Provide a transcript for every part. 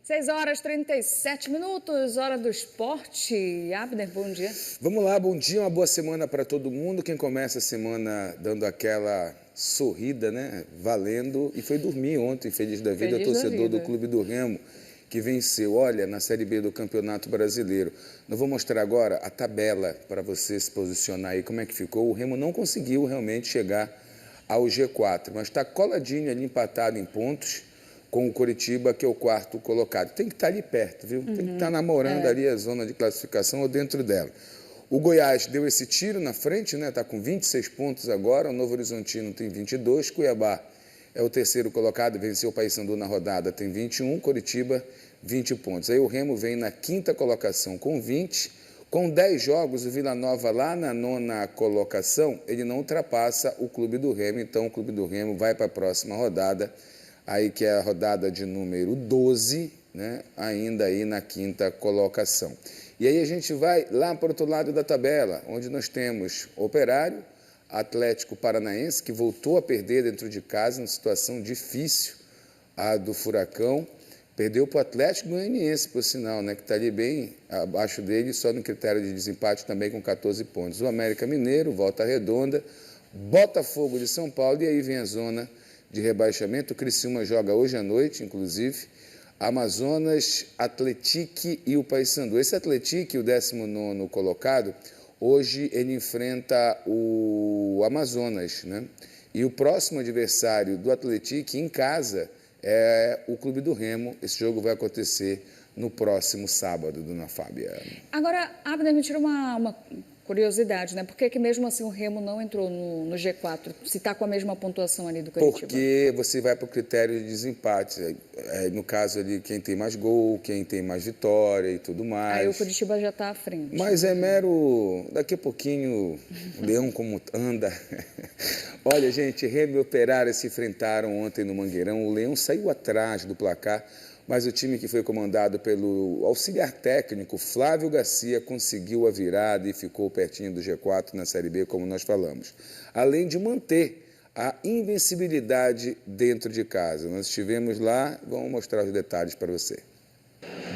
6h37, hora do esporte. Abner, bom dia. Vamos lá, bom dia, uma boa semana para todo mundo. Quem começa a semana dando aquela sorrida, né? Valendo, e foi dormir ontem, feliz da vida, torcedor do Clube do Remo, que venceu, olha, na Série B do Campeonato Brasileiro. Eu vou mostrar agora a tabela para você se posicionar aí, como é que ficou. O Remo não conseguiu realmente chegar ao G4, mas está coladinho ali, empatado em pontos, com o Coritiba, que é o quarto colocado. Tem que estar ali perto, viu? Tem que estar namorando ali a zona de classificação ou dentro dela. O Goiás deu esse tiro na frente, né? Está com 26 pontos agora, o Novo Horizontino tem 22, Cuiabá é o terceiro colocado, venceu o Paysandu na rodada, tem 21, Coritiba 20 pontos. Aí o Remo vem na quinta colocação com 20, com 10 jogos, o Vila Nova lá na nona colocação, ele não ultrapassa o Clube do Remo, então o Clube do Remo vai para a próxima rodada, aí que é a rodada de número 12, né, ainda aí na quinta colocação. E aí a gente vai lá para o outro lado da tabela, onde nós temos Operário, Atlético Paranaense, que voltou a perder dentro de casa, numa situação difícil, a do Furacão. Perdeu para o Atlético Goianiense, por sinal, né, que está ali bem abaixo dele, só no critério de desempate também com 14 pontos. O América Mineiro, Volta Redonda, Botafogo de São Paulo, e aí vem a zona de rebaixamento. O Criciúma joga hoje à noite, inclusive. Amazonas, Atlético e o Paysandu. Esse Atlético, o 19º colocado, hoje ele enfrenta o Amazonas, né? E o próximo adversário do Atlético em casa é o Clube do Remo. Esse jogo vai acontecer no próximo sábado, dona Fábia. Agora, Abner, me tira uma curiosidade, né? Por que mesmo assim o Remo não entrou no G4, se está com a mesma pontuação ali do Coritiba? Porque você vai para o critério de desempate. No caso ali, quem tem mais gol, quem tem mais vitória e tudo mais. Aí o Coritiba já está à frente. Mas é mero... Daqui a pouquinho, o Leão como anda. Olha, gente, Remo e Operário se enfrentaram ontem no Mangueirão. O Leão saiu atrás do placar, mas o time que foi comandado pelo auxiliar técnico Flávio Garcia conseguiu a virada e ficou pertinho do G4 na Série B, como nós falamos. Além de manter a invencibilidade dentro de casa. Nós estivemos lá, vamos mostrar os detalhes para você.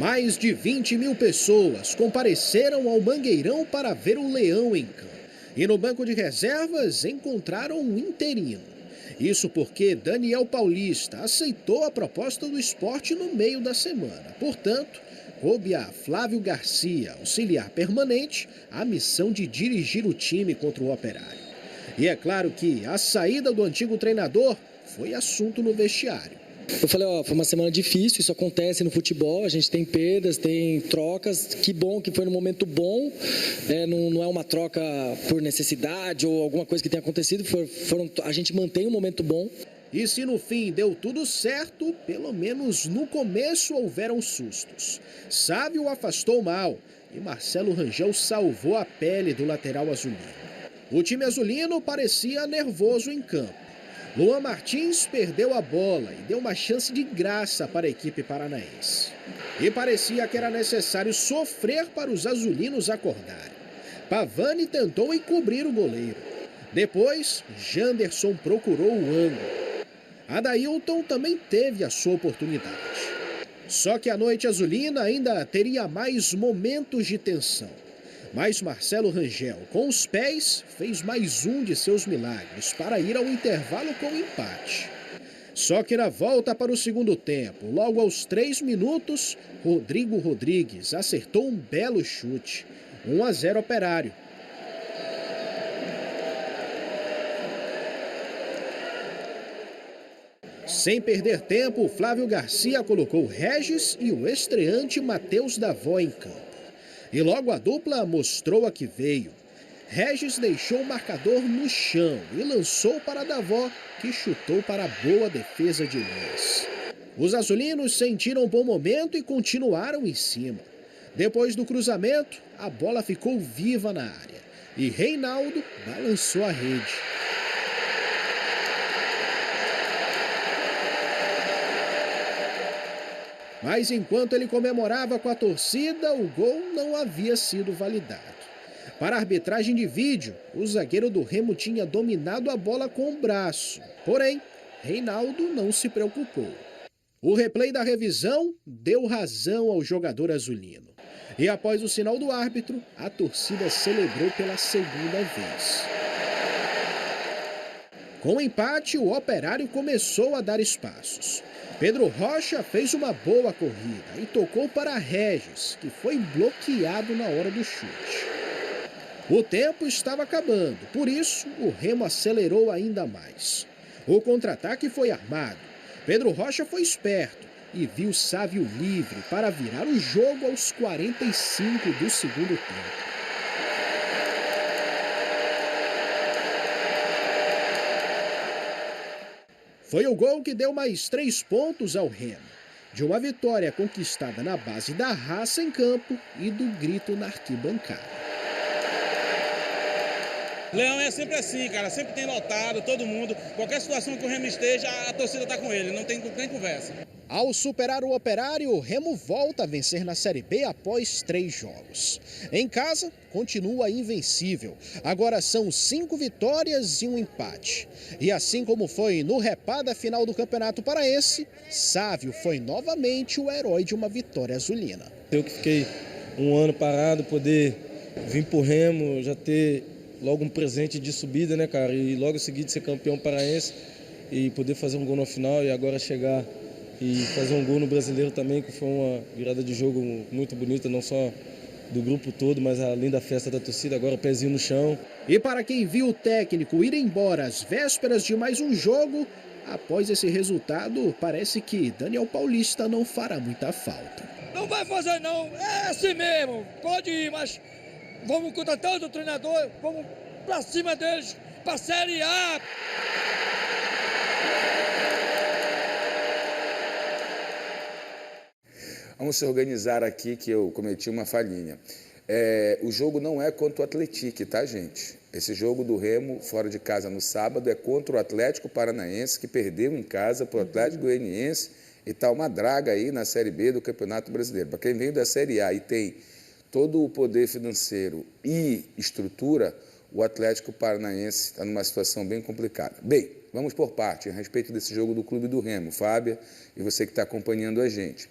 Mais de 20 mil pessoas compareceram ao Mangueirão para ver o Leão em campo. E no banco de reservas encontraram um interino. Isso porque Daniel Paulista aceitou a proposta do Sport no meio da semana. Portanto, coube a Flávio Garcia, auxiliar permanente, a missão de dirigir o time contra o Operário. E é claro que a saída do antigo treinador foi assunto no vestiário. Eu falei, foi uma semana difícil, isso acontece no futebol, a gente tem perdas, tem trocas, que bom que foi num momento bom, não é uma troca por necessidade ou alguma coisa que tenha acontecido, a gente mantém um momento bom. E se no fim deu tudo certo, pelo menos no começo houveram sustos. Sávio afastou mal e Marcelo Rangel salvou a pele do lateral azulino. O time azulino parecia nervoso em campo. Luan Martins perdeu a bola e deu uma chance de graça para a equipe paranaense. E parecia que era necessário sofrer para os azulinos acordarem. Pavani tentou encobrir o goleiro. Depois, Janderson procurou o ângulo. Adailton também teve a sua oportunidade. Só que a noite azulina ainda teria mais momentos de tensão. Mas Marcelo Rangel, com os pés, fez mais um de seus milagres para ir ao intervalo com empate. Só que na volta para o segundo tempo, logo aos 3 minutos, Rodrigo Rodrigues acertou um belo chute. 1-0 Operário. Sem perder tempo, Flávio Garcia colocou Regis e o estreante Matheus Davó em campo. E logo a dupla mostrou a que veio. Regis deixou o marcador no chão e lançou para Davó, que chutou para a boa defesa de Luiz. Os azulinos sentiram um bom momento e continuaram em cima. Depois do cruzamento, a bola ficou viva na área e Reinaldo balançou a rede. Mas enquanto ele comemorava com a torcida, o gol não havia sido validado. Para a arbitragem de vídeo, o zagueiro do Remo tinha dominado a bola com o braço. Porém, Reinaldo não se preocupou. O replay da revisão deu razão ao jogador azulino. E após o sinal do árbitro, a torcida celebrou pela segunda vez. Com o empate, o Operário começou a dar espaços. Pedro Rocha fez uma boa corrida e tocou para Regis, que foi bloqueado na hora do chute. O tempo estava acabando, por isso o Remo acelerou ainda mais. O contra-ataque foi armado. Pedro Rocha foi esperto e viu Sávio livre para virar o jogo aos 45 do segundo tempo. Foi o gol que deu mais 3 pontos ao Remo, de uma vitória conquistada na base da raça em campo e do grito na arquibancada. Leão é sempre assim, cara, sempre tem lotado, todo mundo, qualquer situação que o Remo esteja, a torcida tá com ele, não tem nem conversa. Ao superar o Operário, o Remo volta a vencer na Série B após 3 jogos. Em casa, continua invencível. Agora são 5 vitórias e 1 empate. E assim como foi no repá da final do Campeonato Paraense, Sávio foi novamente o herói de uma vitória azulina. Eu que fiquei um ano parado, poder vir pro Remo, já ter logo um presente de subida, né, cara? E logo em seguida ser campeão paraense e poder fazer um gol no final e agora chegar e fazer um gol no Brasileiro também, que foi uma virada de jogo muito bonita, não só do grupo todo, mas além da festa da torcida, agora pezinho no chão. E para quem viu o técnico ir embora às vésperas de mais um jogo, após esse resultado, parece que Daniel Paulista não fará muita falta. Não vai fazer não, é assim mesmo, pode ir, mas vamos contratar outro treinador, vamos pra cima deles, pra Série A. Vamos se organizar aqui, que eu cometi uma falhinha. O jogo não é contra o Atlético, tá, gente? Esse jogo do Remo, fora de casa no sábado, é contra o Atlético Paranaense, que perdeu em casa para o Atlético Goianiense e está uma draga aí na Série B do Campeonato Brasileiro. Para quem vem da Série A e tem todo o poder financeiro e estrutura, o Atlético Paranaense está numa situação bem complicada. Bem, vamos por parte, a respeito desse jogo do Clube do Remo. Fábia e você que está acompanhando a gente.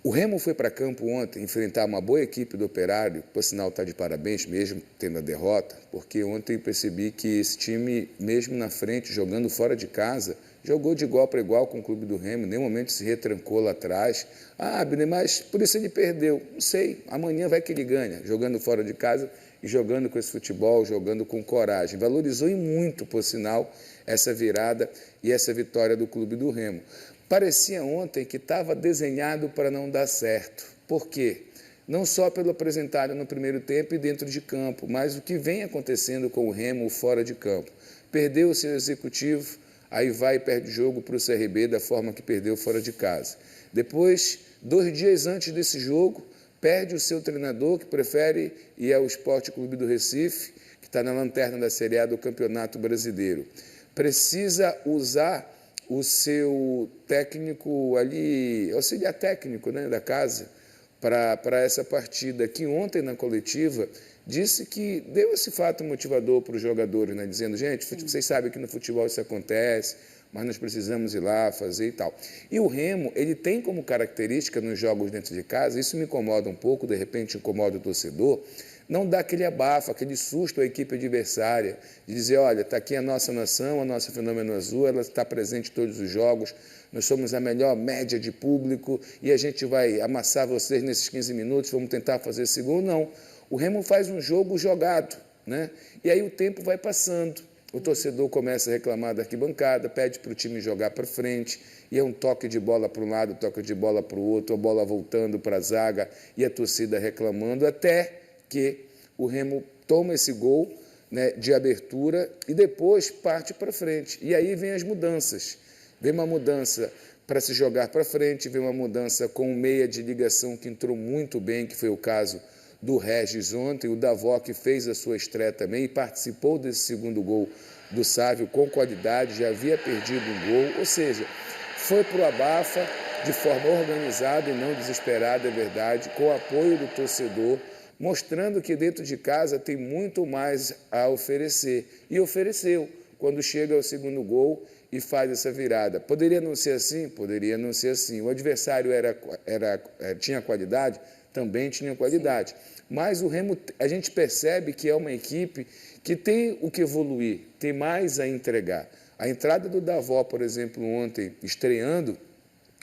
O Remo foi para campo ontem enfrentar uma boa equipe do Operário, por sinal está de parabéns mesmo tendo a derrota, porque ontem percebi que esse time, mesmo na frente, jogando fora de casa, jogou de igual para igual com o Clube do Remo, em nenhum momento se retrancou lá atrás. Ah, Abner, mas por isso ele perdeu. Não sei, amanhã vai que ele ganha, jogando fora de casa e jogando com esse futebol, jogando com coragem. Valorizou e muito, por sinal, essa virada e essa vitória do Clube do Remo. Parecia ontem que estava desenhado para não dar certo. Por quê? Não só pelo apresentado no primeiro tempo e dentro de campo, mas o que vem acontecendo com o Remo fora de campo. Perdeu o seu executivo, aí vai e perde o jogo para o CRB da forma que perdeu fora de casa. Depois, 2 dias antes desse jogo, perde o seu treinador, que prefere ir ao Sport Clube do Recife, que está na lanterna da Série A do Campeonato Brasileiro. Precisa usar o seu técnico ali, auxiliar técnico, né, da casa, para essa partida, que ontem na coletiva disse que deu esse fato motivador para os jogadores, né, dizendo, gente, vocês sabem que no futebol isso acontece, mas nós precisamos ir lá fazer e tal. E o Remo, ele tem como característica nos jogos dentro de casa, isso me incomoda um pouco, de repente incomoda o torcedor, não dá aquele abafo, aquele susto à equipe adversária, de dizer, olha, está aqui a nossa nação, a nossa Fenômeno Azul, ela está presente em todos os jogos, nós somos a melhor média de público e a gente vai amassar vocês nesses 15 minutos, vamos tentar fazer segundo. Não, o Remo faz um jogo jogado, né? E aí o tempo vai passando, o torcedor começa a reclamar da arquibancada, pede para o time jogar para frente, e é um toque de bola para um lado, toque de bola para o outro, a bola voltando para a zaga e a torcida reclamando, até que o Remo toma esse gol, né, de abertura e depois parte para frente. E aí vem as mudanças. Vem uma mudança para se jogar para frente, vem uma mudança com um meia de ligação que entrou muito bem, que foi o caso do Regis ontem, o Davó, que fez a sua estreia também e participou desse segundo gol do Sávio com qualidade, já havia perdido um gol, ou seja, foi para o abafa de forma organizada e não desesperada, é verdade, com o apoio do torcedor, mostrando que dentro de casa tem muito mais a oferecer. E ofereceu, quando chega ao segundo gol e faz essa virada. Poderia não ser assim? Poderia não ser assim. O adversário tinha qualidade? Também tinha qualidade. Mas o Remo, a gente percebe que é uma equipe que tem o que evoluir, tem mais a entregar. A entrada do Davó, por exemplo, ontem, estreando,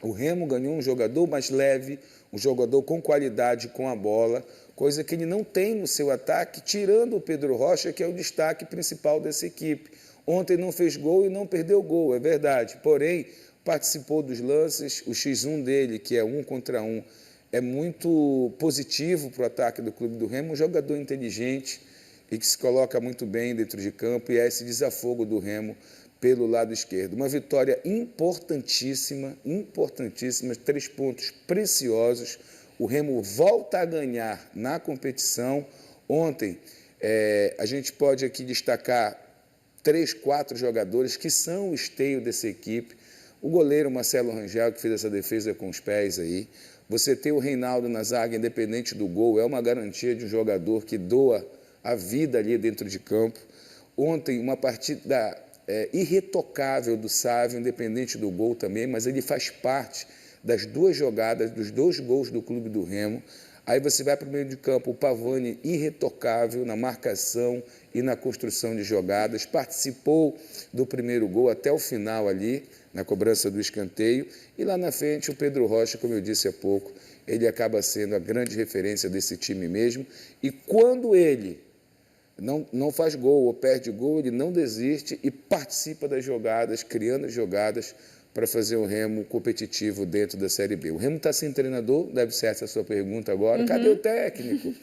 o Remo ganhou um jogador mais leve, um jogador com qualidade com a bola, coisa que ele não tem no seu ataque, tirando o Pedro Rocha, que é o destaque principal dessa equipe. Ontem não fez gol e não perdeu gol, é verdade. Porém, participou dos lances, o X1 dele, que é 1 contra 1, é muito positivo para o ataque do Clube do Remo, um jogador inteligente e que se coloca muito bem dentro de campo, e é esse desafogo do Remo pelo lado esquerdo. Uma vitória importantíssima, 3 pontos preciosos. O Remo volta a ganhar na competição. Ontem, a gente pode aqui destacar 3, 4 jogadores que são o esteio dessa equipe. O goleiro Marcelo Rangel, que fez essa defesa com os pés aí. Você ter o Reinaldo na zaga, independente do gol, é uma garantia de um jogador que doa a vida ali dentro de campo. Ontem, uma partida irretocável do Sávio, independente do gol também, mas ele faz parte das 2 jogadas, dos 2 gols do Clube do Remo. Aí você vai para o meio de campo, o Pavani irretocável na marcação e na construção de jogadas, participou do primeiro gol até o final ali, na cobrança do escanteio, e lá na frente o Pedro Rocha, como eu disse há pouco, ele acaba sendo a grande referência desse time mesmo, e quando ele não faz gol ou perde gol, ele não desiste e participa das jogadas, criando jogadas para fazer o Remo competitivo dentro da Série B. O Remo está sem treinador, deve ser essa a sua pergunta agora. Cadê o técnico?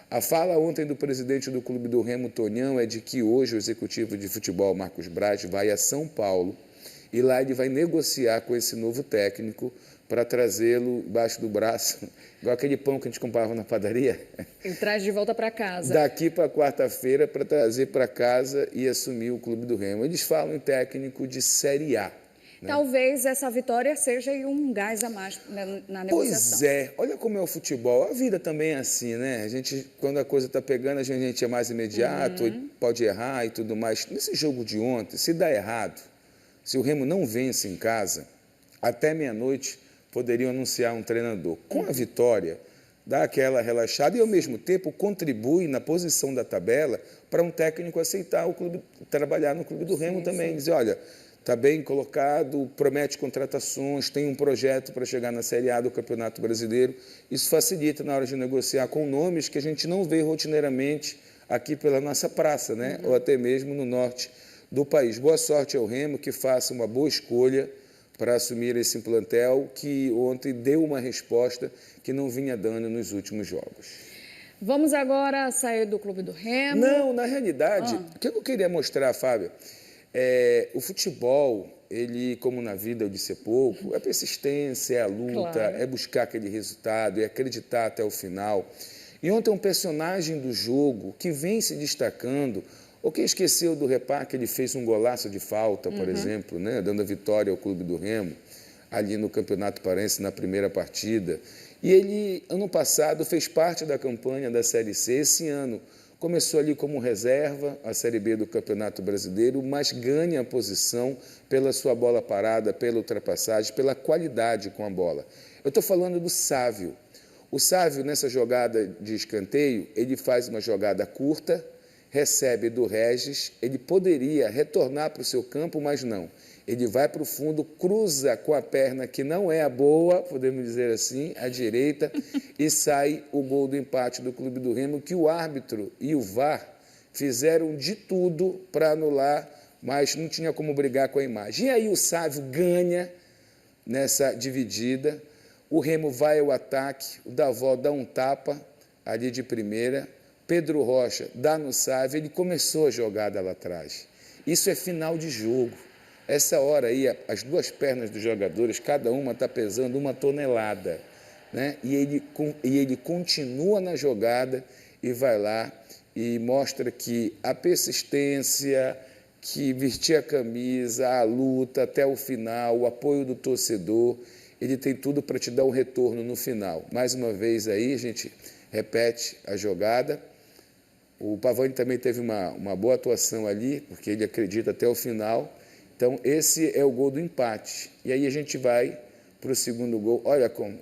A fala ontem do presidente do Clube do Remo, Tonhão, é de que hoje o executivo de futebol, Marcos Braz, vai a São Paulo e lá ele vai negociar com esse novo técnico para trazê-lo embaixo do braço, igual aquele pão que a gente comprava na padaria. E traz de volta para casa. Daqui para quarta-feira para trazer para casa e assumir o Clube do Remo. Eles falam em técnico de Série A. Né? Talvez essa vitória seja um gás a mais na negociação. Pois é, olha como é o futebol. A vida também é assim, né? A gente, quando a coisa está pegando, a gente é mais imediato, pode errar e tudo mais. Nesse jogo de ontem, se dá errado, se o Remo não vence em casa, até meia-noite poderiam anunciar um treinador. Com a vitória, dá aquela relaxada e, ao mesmo tempo, contribui na posição da tabela para um técnico aceitar o clube, trabalhar no Clube do Remo também. Dizer, olha, está bem colocado, promete contratações, tem um projeto para chegar na Série A do Campeonato Brasileiro. Isso facilita na hora de negociar com nomes que a gente não vê rotineiramente aqui pela nossa praça, né? Ou até mesmo no norte do país. Boa sorte ao Remo, que faça uma boa escolha para assumir esse plantel que ontem deu uma resposta que não vinha dando nos últimos jogos. Vamos agora sair do Clube do Remo? Não, na realidade, o que eu queria mostrar, Fábio, o futebol, ele, como na vida eu disse há pouco, é persistência, é a luta, claro, é buscar aquele resultado, é acreditar até o final. E ontem um personagem do jogo que vem se destacando, ou quem esqueceu do Repar, que ele fez um golaço de falta, por exemplo, né, dando a vitória ao Clube do Remo, ali no Campeonato Paraense, na primeira partida. E ele, ano passado, fez parte da campanha da Série C. Esse ano começou ali como reserva, a Série B do Campeonato Brasileiro, mas ganha a posição pela sua bola parada, pela ultrapassagem, pela qualidade com a bola. Eu estou falando do Sávio. O Sávio, nessa jogada de escanteio, ele faz uma jogada curta, recebe do Regis, ele poderia retornar para o seu campo, mas não. Ele vai para o fundo, cruza com a perna que não é a boa, podemos dizer assim, à direita, e sai o gol do empate do Clube do Remo, que o árbitro e o VAR fizeram de tudo para anular, mas não tinha como brigar com a imagem. E aí o Sávio ganha nessa dividida, o Remo vai ao ataque, o Davó dá um tapa ali de primeira, Pedro Rocha dá no Sávio, ele começou a jogada lá atrás. Isso é final de jogo. Essa hora aí, as 2 pernas dos jogadores, cada uma está pesando 1 tonelada, né? E ele continua na jogada e vai lá e mostra que a persistência, que vestir a camisa, a luta até o final, o apoio do torcedor, ele tem tudo para te dar um retorno no final. Mais uma vez aí, a gente repete a jogada. O Pavani também teve uma boa atuação ali, porque ele acredita até o final. Então, esse é o gol do empate. E aí a gente vai para o segundo gol. Olha como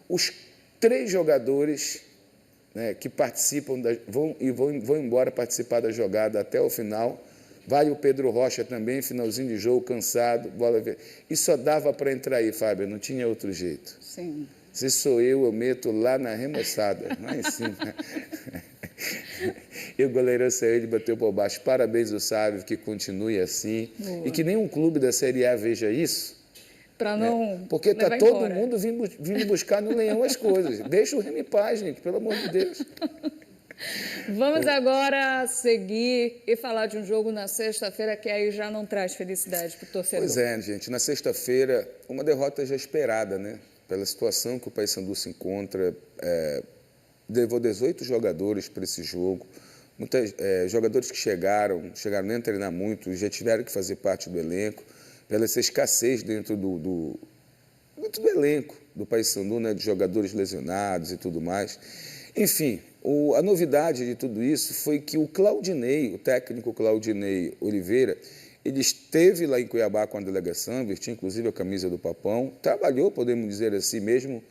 os 3 jogadores, né, que participam, vão embora participar da jogada até o final. Vai o Pedro Rocha também, finalzinho de jogo, cansado, bola ver. E só dava para entrar aí, Fábio, não tinha outro jeito. Sim. Se sou eu meto lá na remoçada, lá em cima. E o goleirão saiu, ele bateu por baixo. Parabéns ao Sávio, que continue assim. Boa. E que nenhum clube da Série A veja isso. Para não. Porque está todo mundo vindo buscar no Leão as coisas. Deixa o Remo em paz, gente, pelo amor de Deus. Vamos agora seguir e falar de um jogo na sexta-feira que aí já não traz felicidade para o torcedor. Pois é, gente. Na sexta-feira, uma derrota já esperada, né? Pela situação que o Paysandu se encontra. Levou 18 jogadores para esse jogo. Muitos jogadores que chegaram nem a treinar muito, já tiveram que fazer parte do elenco. Pela essa escassez dentro do elenco do Paysandu, né? De jogadores lesionados e tudo mais. Enfim, a novidade de tudo isso foi que o Claudinei, o técnico Claudinei Oliveira, ele esteve lá em Cuiabá com a delegação, vestiu inclusive a camisa do Papão, trabalhou, podemos dizer assim, mesmo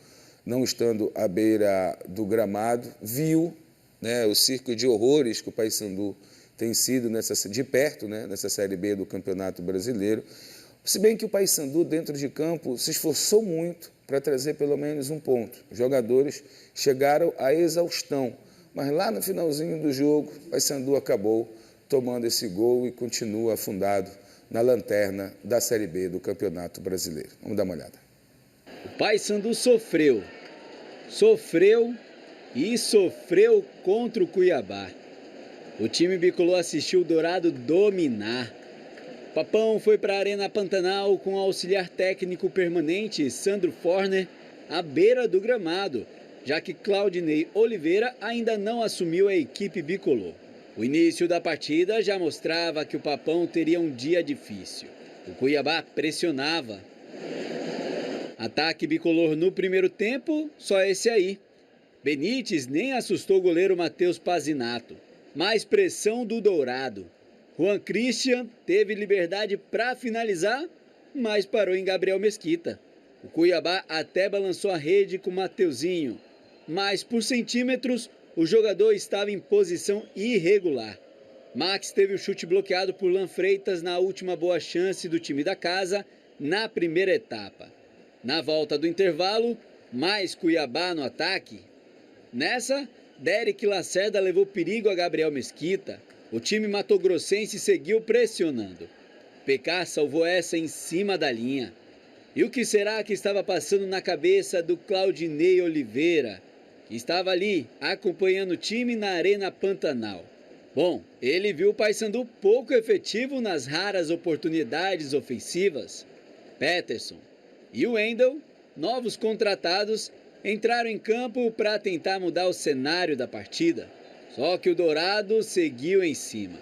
não estando à beira do gramado, viu, né, o circo de horrores que o Paysandu tem sido de perto, né, nessa Série B do Campeonato Brasileiro. Se bem que o Paysandu, dentro de campo, se esforçou muito para trazer pelo menos um ponto. Os jogadores chegaram à exaustão, mas lá no finalzinho do jogo, o Paysandu acabou tomando esse gol e continua afundado na lanterna da Série B do Campeonato Brasileiro. Vamos dar uma olhada. O Paysandu sofreu contra o Cuiabá. O time bicolor assistiu o Dourado dominar. Papão foi para a Arena Pantanal com o auxiliar técnico permanente Sandro Forner à beira do gramado, já que Claudinei Oliveira ainda não assumiu a equipe bicolor. O início da partida já mostrava que o Papão teria um dia difícil. O Cuiabá pressionava. Ataque bicolor no primeiro tempo, só esse aí. Benítez nem assustou o goleiro Matheus Pazinato. Mais pressão do Dourado. Juan Christian teve liberdade para finalizar, mas parou em Gabriel Mesquita. O Cuiabá até balançou a rede com Mateuzinho, mas por centímetros o jogador estava em posição irregular. Max teve o chute bloqueado por Lan Freitas na última boa chance do time da casa na primeira etapa. Na volta do intervalo, mais Cuiabá no ataque. Nessa, Derek Lacerda levou perigo a Gabriel Mesquita. O time matogrossense seguiu pressionando. PK salvou essa em cima da linha. E o que será que estava passando na cabeça do Claudinei Oliveira, que estava ali acompanhando o time na Arena Pantanal? Bom, ele viu o Paysandu pouco efetivo nas raras oportunidades ofensivas. Peterson e o Wendel, novos contratados, entraram em campo para tentar mudar o cenário da partida. Só que o Dourado seguiu em cima.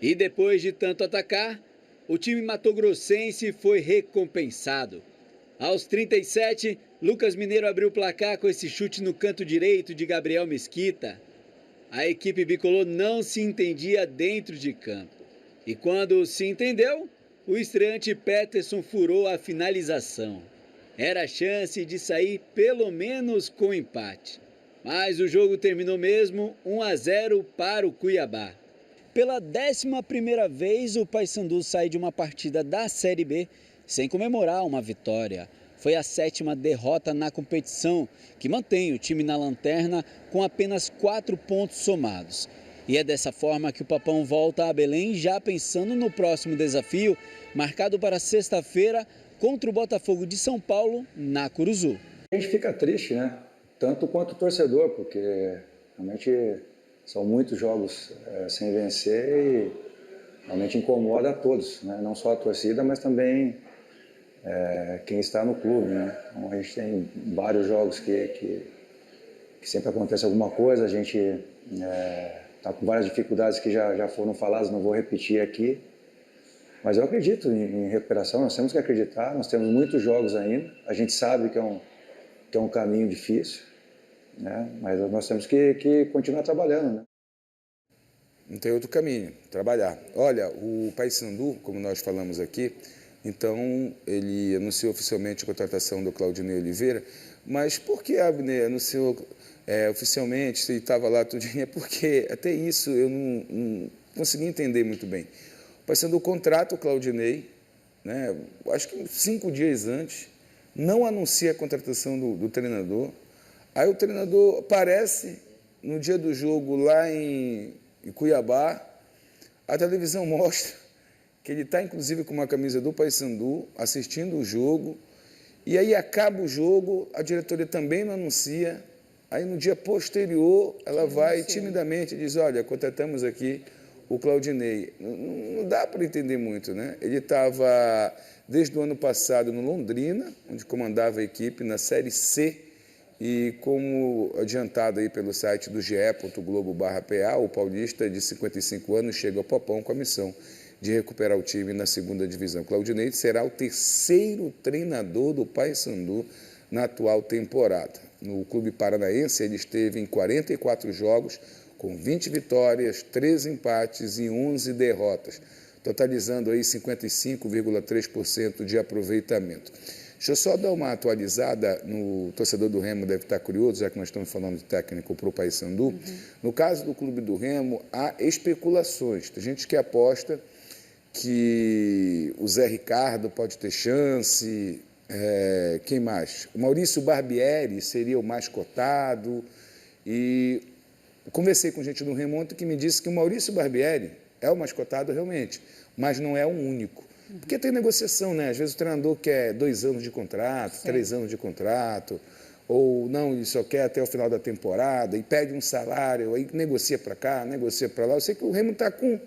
E depois de tanto atacar, o time matogrossense foi recompensado. Aos 37, Lucas Mineiro abriu o placar com esse chute no canto direito de Gabriel Mesquita. A equipe bicolor não se entendia dentro de campo. E quando se entendeu, o estreante Peterson furou a finalização. Era a chance de sair pelo menos com empate. Mas o jogo terminou mesmo 1-0 para o Cuiabá. Pela 11ª vez, o Paysandu sai de uma partida da Série B sem comemorar uma vitória. Foi a 7ª derrota na competição, que mantém o time na lanterna com apenas 4 pontos somados. E é dessa forma que o Papão volta a Belém, já pensando no próximo desafio, marcado para sexta-feira, contra o Botafogo de São Paulo, na Curuzu. A gente fica triste, né? Tanto quanto o torcedor, porque realmente são muitos jogos sem vencer e realmente incomoda a todos, né? Não só a torcida, mas também quem está no clube, né? Então, a gente tem vários jogos que sempre acontece alguma coisa, a gente está com várias dificuldades que já foram faladas, não vou repetir aqui. Mas eu acredito em recuperação, nós temos que acreditar, nós temos muitos jogos ainda, a gente sabe que é um caminho difícil, né? Mas nós temos que continuar trabalhando, né? não tem outro caminho, trabalhar. Olha, o Paysandu, como nós falamos aqui, então ele anunciou oficialmente a contratação do Claudinei Oliveira, mas por que Abner anunciou oficialmente, se estava lá tudinho? É porque até isso eu não consegui entender muito bem. O Paysandu contrata o Claudinei, né, acho que 5 dias antes, não anuncia a contratação do treinador, aí o treinador aparece no dia do jogo lá em Cuiabá, a televisão mostra que ele está, inclusive, com uma camisa do Paysandu, assistindo o jogo, e aí acaba o jogo, a diretoria também não anuncia, aí no dia posterior ela vai timidamente e diz, olha, contratamos aqui o Claudinei. Não dá para entender muito, né? Ele estava, desde o ano passado, no Londrina, onde comandava a equipe na Série C, e como adiantado aí pelo site do ge.globo/PA, o paulista de 55 anos chega ao Popão com a missão de recuperar o time na segunda divisão. Claudinei será o terceiro treinador do Paysandu na atual temporada. No clube paranaense, ele esteve em 44 jogos, com 20 vitórias, 13 empates e 11 derrotas, totalizando aí 55,3% de aproveitamento. Deixa eu só dar uma atualizada, no torcedor do Remo deve estar curioso, já que nós estamos falando de técnico para o Paysandu. No caso do clube do Remo, há especulações. Tem gente que aposta que o Zé Ricardo pode ter chance, quem mais? O Maurício Barbieri seria o mais cotado, e conversei com gente do Remo ontem que me disse que o Maurício Barbieri é o mais cotado realmente, mas não é o único. Porque tem negociação, né? Às vezes o treinador quer 2 anos de contrato, 3 anos de contrato, ou não, ele só quer até o final da temporada e pede um salário, aí negocia para cá, negocia para lá. Eu sei que o Remo está com,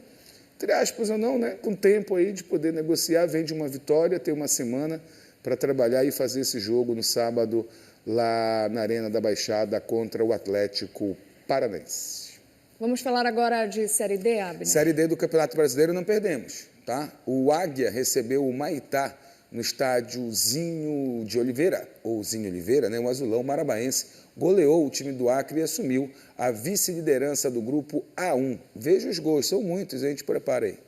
entre aspas ou não, né? Com tempo aí de poder negociar, vem de uma vitória, tem uma semana para trabalhar e fazer esse jogo no sábado lá na Arena da Baixada contra o Atlético Paranaense. Vamos falar agora de Série D, Abner? Série D do Campeonato Brasileiro não perdemos, tá? O Águia recebeu o Maitá no estádio Zinho de Oliveira, ou Zinho Oliveira, né? O azulão marabaense goleou o time do Acre e assumiu a vice-liderança do grupo A1. Veja os gols, são muitos, a gente prepara aí.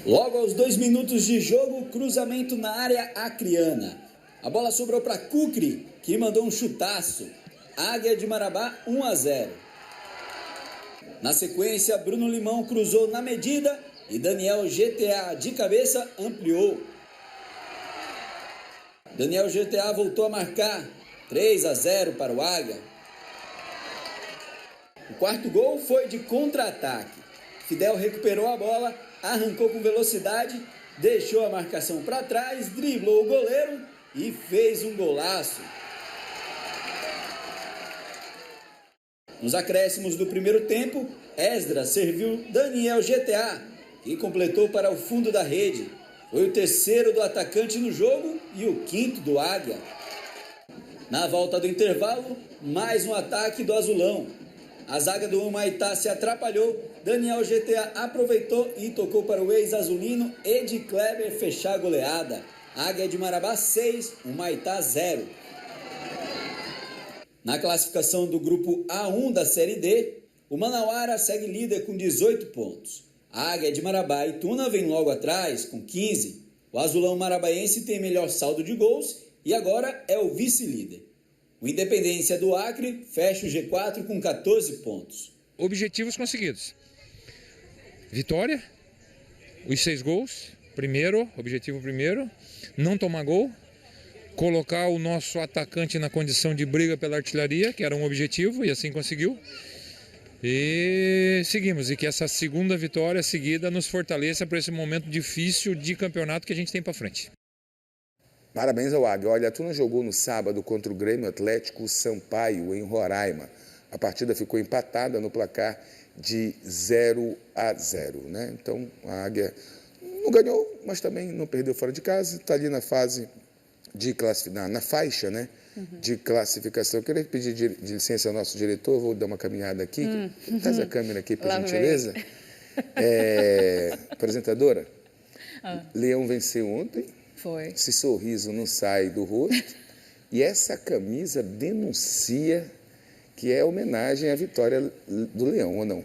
Logo aos 2 minutos de jogo, cruzamento na área acreana. A bola sobrou para Kukri, que mandou um chutaço. Águia de Marabá, 1-0. Na sequência, Bruno Limão cruzou na medida e Daniel GTA de cabeça ampliou. Daniel GTA voltou a marcar, 3-0 para o Águia. O quarto gol foi de contra-ataque. Fidel recuperou a bola, arrancou com velocidade, deixou a marcação para trás, driblou o goleiro e fez um golaço. Nos acréscimos do primeiro tempo, Esdra serviu Daniel GTA, que completou para o fundo da rede. Foi o terceiro do atacante no jogo e o quinto do Águia. Na volta do intervalo, mais um ataque do azulão. A zaga do Humaitá se atrapalhou, Daniel GTA aproveitou e tocou para o ex-azulino Edi Kleber fechar a goleada. Águia de Marabá 6, Humaitá 0. Na classificação do grupo A1 da Série D, o Manauara segue líder com 18 pontos. A Águia de Marabá e Tuna vem logo atrás, com 15. O azulão marabaense tem melhor saldo de gols e agora é o vice-líder. O Independência do Acre fecha o G4 com 14 pontos. Objetivos conseguidos. Vitória, os 6 gols, objetivo primeiro, não tomar gol, colocar o nosso atacante na condição de briga pela artilharia, que era um objetivo, e assim conseguiu. E seguimos, e que essa segunda vitória seguida nos fortaleça para esse momento difícil de campeonato que a gente tem para frente. Parabéns ao Águia. Olha, a Tuna jogou no sábado contra o Grêmio Atlético Sampaio, em Roraima. A partida ficou empatada no placar de 0-0, né? Então, a Águia não ganhou, mas também não perdeu fora de casa. Está ali na fase de na faixa, né? De classificação. Eu queria pedir de licença ao nosso diretor, vou dar uma caminhada aqui. Traz a câmera aqui, por gentileza. Apresentadora, Leão venceu ontem. Foi. Esse sorriso não sai do rosto. E essa camisa denuncia que é homenagem à vitória do Leão, ou não?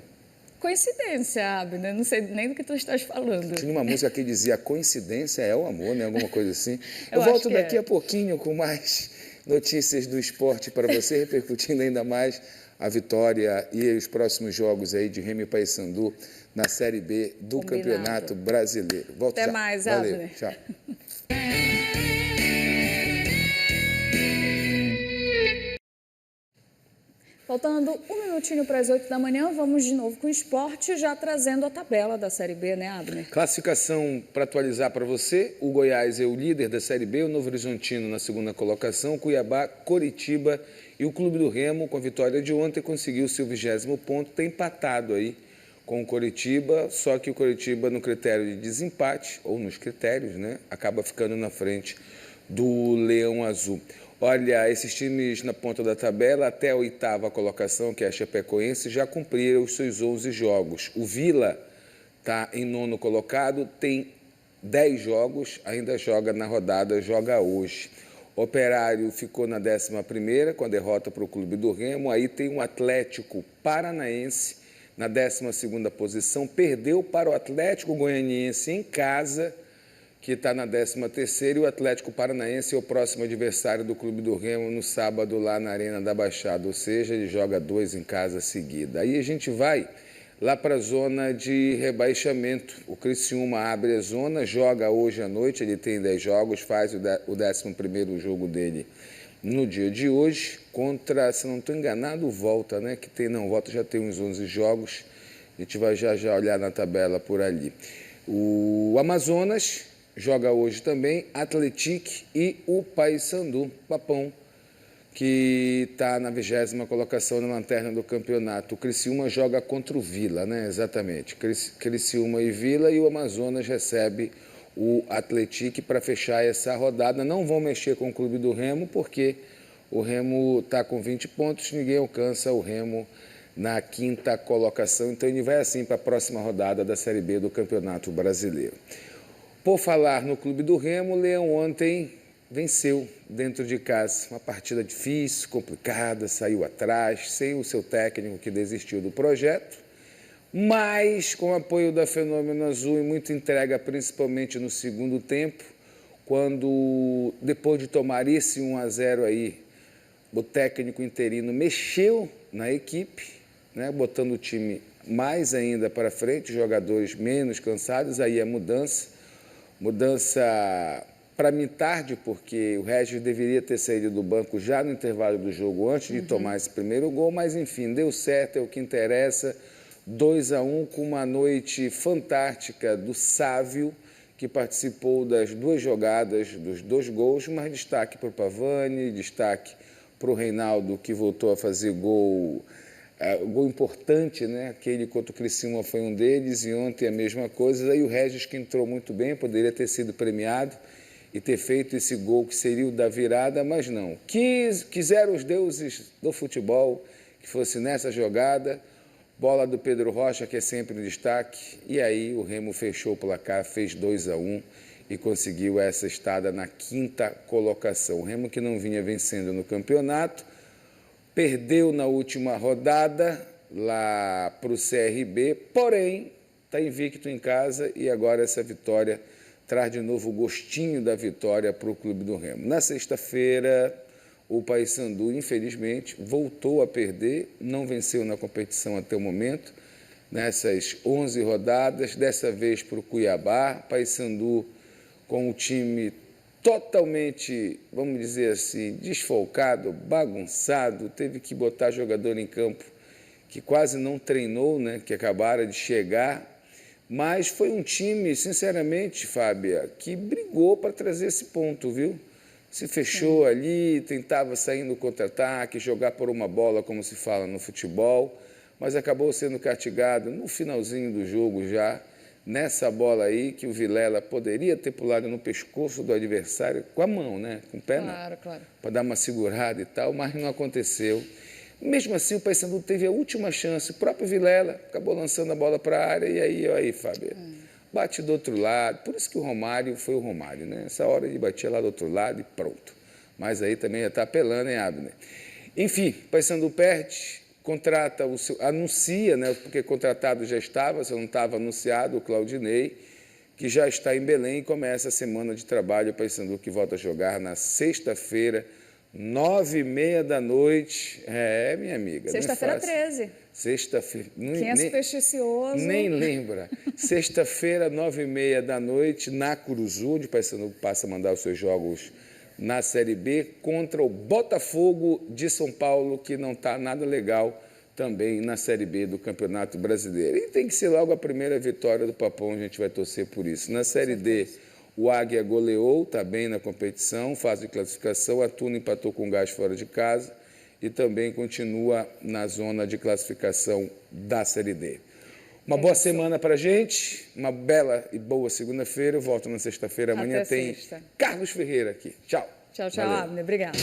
coincidência, Abner. Não sei nem do que tu estás falando. Tinha uma música que dizia coincidência é o amor, né? Alguma coisa assim. Eu volto acho que daqui a pouquinho com mais notícias do esporte para você, repercutindo ainda mais a vitória e os próximos jogos aí de Remo e Paysandu na Série B do Campeonato Brasileiro. Volto Até já. mais, Valeu. Abner. Tchau. Faltando um minutinho para as 8 da manhã, vamos de novo com o esporte, já trazendo a tabela da Série B, né, Abner? Classificação para atualizar para você: o Goiás é o líder da Série B, o Novo Horizontino na segunda colocação, Cuiabá, Coritiba e o Clube do Remo, com a vitória de ontem, conseguiu o seu 20º ponto, está empatado aí com o Coritiba, só que o Coritiba no critério de desempate, ou nos critérios, né, acaba ficando na frente do Leão Azul. Olha, esses times na ponta da tabela, até a 8ª colocação, que é a Chapecoense, já cumpriram os seus 11 jogos. O Vila está em 9º colocado, tem 10 jogos, ainda joga na rodada, joga hoje. O Operário ficou na 11ª, com a derrota para o Clube do Remo. Aí tem o Atlético Paranaense na 12ª posição, perdeu para o Atlético Goianiense em casa, que está na 13ª, e o Atlético Paranaense é o próximo adversário do Clube do Remo no sábado lá na Arena da Baixada, ou seja, ele joga 2 em casa seguida. Aí a gente vai lá para a zona de rebaixamento. O Criciúma abre a zona, joga hoje à noite, ele tem 10 jogos, faz o 11º jogo dele no dia de hoje, contra, se não estou enganado, o Volta, né? Volta já tem uns 11 jogos, a gente vai já olhar na tabela por ali. O Amazonas joga hoje também, Atlético e o Paysandu, Papão, que está na 20ª colocação na lanterna do campeonato. O Criciúma joga contra o Vila, né? Exatamente. Criciúma e Vila, e o Amazonas recebe o Atlético para fechar essa rodada. Não vão mexer com o Clube do Remo, porque o Remo está com 20 pontos, ninguém alcança o Remo na 5ª colocação. Então ele vai assim para a próxima rodada da Série B do Campeonato Brasileiro. Por falar no Clube do Remo, o Leão ontem venceu dentro de casa. Uma partida difícil, complicada, saiu atrás, sem o seu técnico que desistiu do projeto, mas com o apoio da Fenômeno Azul e muita entrega, principalmente no segundo tempo, quando, depois de tomar esse 1-0 aí, o técnico interino mexeu na equipe, né, botando o time mais ainda para frente, jogadores menos cansados, aí a mudança para mim tarde, porque o Regis deveria ter saído do banco já no intervalo do jogo, antes de tomar esse primeiro gol, mas enfim, deu certo, é o que interessa. 2-1, com uma noite fantástica do Sávio, que participou das 2 jogadas, dos 2 gols, mas destaque para o Pavani, destaque para o Reinaldo, que voltou a fazer gol importante, né? Aquele contra o Criciúma foi um deles, e ontem a mesma coisa. Aí o Regis, que entrou muito bem, poderia ter sido premiado e ter feito esse gol que seria o da virada, mas não. Quiseram os deuses do futebol que fosse nessa jogada, bola do Pedro Rocha, que é sempre um destaque, e aí o Remo fechou o placar, fez 2-1 e conseguiu essa estada na 5ª colocação. O Remo, que não vinha vencendo no campeonato, perdeu na última rodada lá para o CRB, porém está invicto em casa, e agora essa vitória traz de novo o gostinho da vitória para o Clube do Remo. Na sexta-feira, o Paysandu, infelizmente, voltou a perder, não venceu na competição até o momento, nessas 11 rodadas, dessa vez para o Cuiabá. Paysandu com o time totalmente, vamos dizer assim, desfalcado, bagunçado, teve que botar jogador em campo que quase não treinou, né, que acabaram de chegar, mas foi um time, sinceramente, Fábia, que brigou para trazer esse ponto, viu? Se fechou ali, tentava sair no contra-ataque, jogar por uma bola, como se fala no futebol, mas acabou sendo castigado no finalzinho do jogo já, nessa bola aí, que o Vilela poderia ter pulado no pescoço do adversário com a mão, né? Com o pé, claro. Para dar uma segurada e tal, mas não aconteceu. Mesmo assim, o Paysandu teve a última chance, o próprio Vilela acabou lançando a bola para a área, e aí, Fábio, bate do outro lado. Por isso que o Romário foi o Romário, né? Essa hora ele batia lá do outro lado e pronto. Mas aí também já está apelando, hein, Abner? Enfim, Paysandu perde anuncia, né, porque contratado já estava, só não estava anunciado, o Claudinei, que já está em Belém e começa a semana de trabalho. O Paysandu que volta a jogar na sexta-feira, 9h30 da noite. Minha amiga. Sexta-feira 13. Sexta-feira. Quem é supersticioso? Nem lembra. Sexta-feira, 9h30 da noite, na Curuzu, onde o Paysandu passa a mandar os seus jogos na Série B, contra o Botafogo de São Paulo, que não está nada legal também na Série B do Campeonato Brasileiro. E tem que ser logo a primeira vitória do Papão, a gente vai torcer por isso. Na Série D, o Águia goleou, está bem na competição, fase de classificação, a Tuna empatou com o Gás fora de casa e também continua na zona de classificação da Série D. Uma boa semana para a gente, uma bela e boa segunda-feira. Eu volto na sexta-feira, amanhã tem Carlos Ferreira aqui. Tchau. Tchau, Abner. Obrigada.